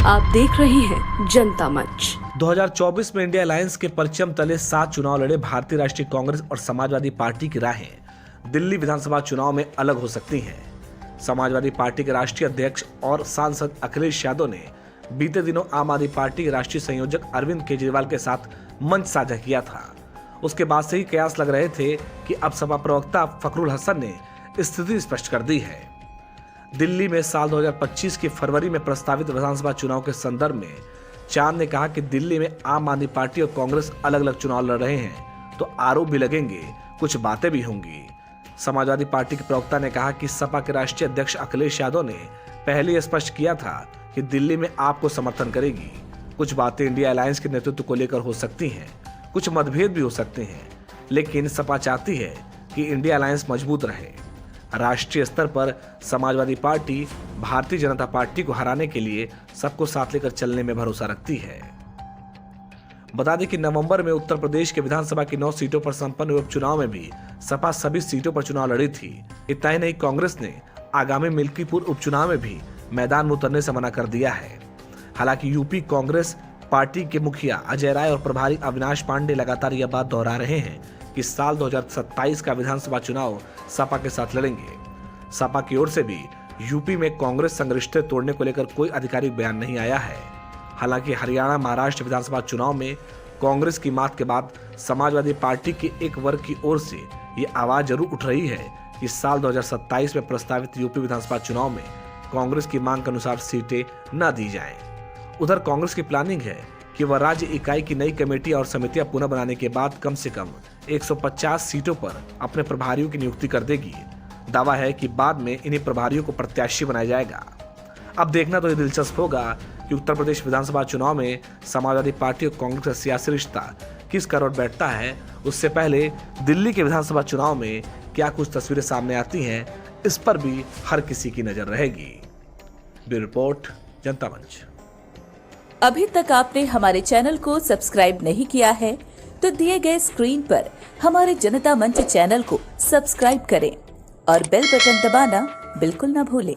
आप देख रहे हैं जनता मंच। 2024 में इंडिया अलायंस के परचम तले 7 चुनाव लड़े भारतीय राष्ट्रीय कांग्रेस और समाजवादी पार्टी की राहें दिल्ली विधानसभा चुनाव में अलग हो सकती हैं। समाजवादी पार्टी के राष्ट्रीय अध्यक्ष और सांसद अखिलेश यादव ने बीते दिनों आम आदमी पार्टी के राष्ट्रीय संयोजक अरविंद केजरीवाल के साथ मंच साझा किया था। उसके बाद से ही कयास लग रहे थे कि अब सपा प्रवक्ता फखरुल हसन ने स्थिति स्पष्ट कर दी है। दिल्ली में साल 2025 की फरवरी में प्रस्तावित विधानसभा चुनाव के संदर्भ में चांद ने कहा कि दिल्ली में आम आदमी पार्टी और कांग्रेस अलग अलग चुनाव लड़ रहे हैं तो आरोप भी लगेंगे, कुछ बातें भी होंगी। समाजवादी पार्टी के प्रवक्ता ने कहा कि सपा के राष्ट्रीय अध्यक्ष अखिलेश यादव ने पहले ही स्पष्ट किया था कि दिल्ली में आपको समर्थन करेगी। कुछ बातें इंडिया अलायंस के नेतृत्व को लेकर हो सकती हैं, कुछ मतभेद भी हो सकते हैं, लेकिन सपा चाहती है कि इंडिया अलायंस मजबूत रहे। राष्ट्रीय स्तर पर समाजवादी पार्टी भारतीय जनता पार्टी को हराने के लिए सबको साथ लेकर चलने में भरोसा रखती है। बता दें कि नवंबर में उत्तर प्रदेश के विधानसभा की 9 सीटों पर संपन्न हुए उपचुनाव में भी सपा सभी सीटों पर चुनाव लड़ी थी। इतना ही नहीं, कांग्रेस ने आगामी मिल्कीपुर उपचुनाव में भी मैदान में उतरने से मना कर दिया है। हालांकि यूपी कांग्रेस पार्टी के मुखिया अजय राय और प्रभारी अविनाश पांडे लगातार यह बात दोहरा रहे हैं कि साल 2027 का विधानसभा चुनाव सपा के साथ लड़ेंगे। सपा की ओर से भी यूपी में कांग्रेस संग रिश्ते तोड़ने को लेकर कोई आधिकारिक बयान नहीं आया है। हालांकि हरियाणा महाराष्ट्र विधानसभा चुनाव में कांग्रेस की मात के बाद समाजवादी पार्टी के एक वर्ग की ओर से ये आवाज जरूर उठ रही है कि साल 2027 में प्रस्तावित यूपी विधानसभा चुनाव में कांग्रेस की मांग के अनुसार सीटें न दी जाएं। उधर कांग्रेस की प्लानिंग है कि वह राज्य इकाई की नई कमेटी और समितियां पुनः बनाने के बाद कम से कम 150 सीटों पर अपने प्रभारियों की नियुक्ति कर देगी। दावा है कि बाद में इन्हीं प्रभारियों को प्रत्याशी बनाया जाएगा। अब देखना तो ये दिलचस्प होगा कि उत्तर प्रदेश विधानसभा चुनाव में समाजवादी पार्टी और कांग्रेस का सियासी रिश्ता किस करवट बैठता है। उससे पहले दिल्ली के विधानसभा चुनाव में क्या कुछ तस्वीरें सामने आती हैं, इस पर भी हर किसी की नजर रहेगी। ब्यूरो रिपोर्ट, जनता मंच। अभी तक आपने हमारे चैनल को सब्सक्राइब नहीं किया है तो दिए गए स्क्रीन पर हमारे जनता मंच चैनल को सब्सक्राइब करें और बेल बटन दबाना बिल्कुल न भूलें।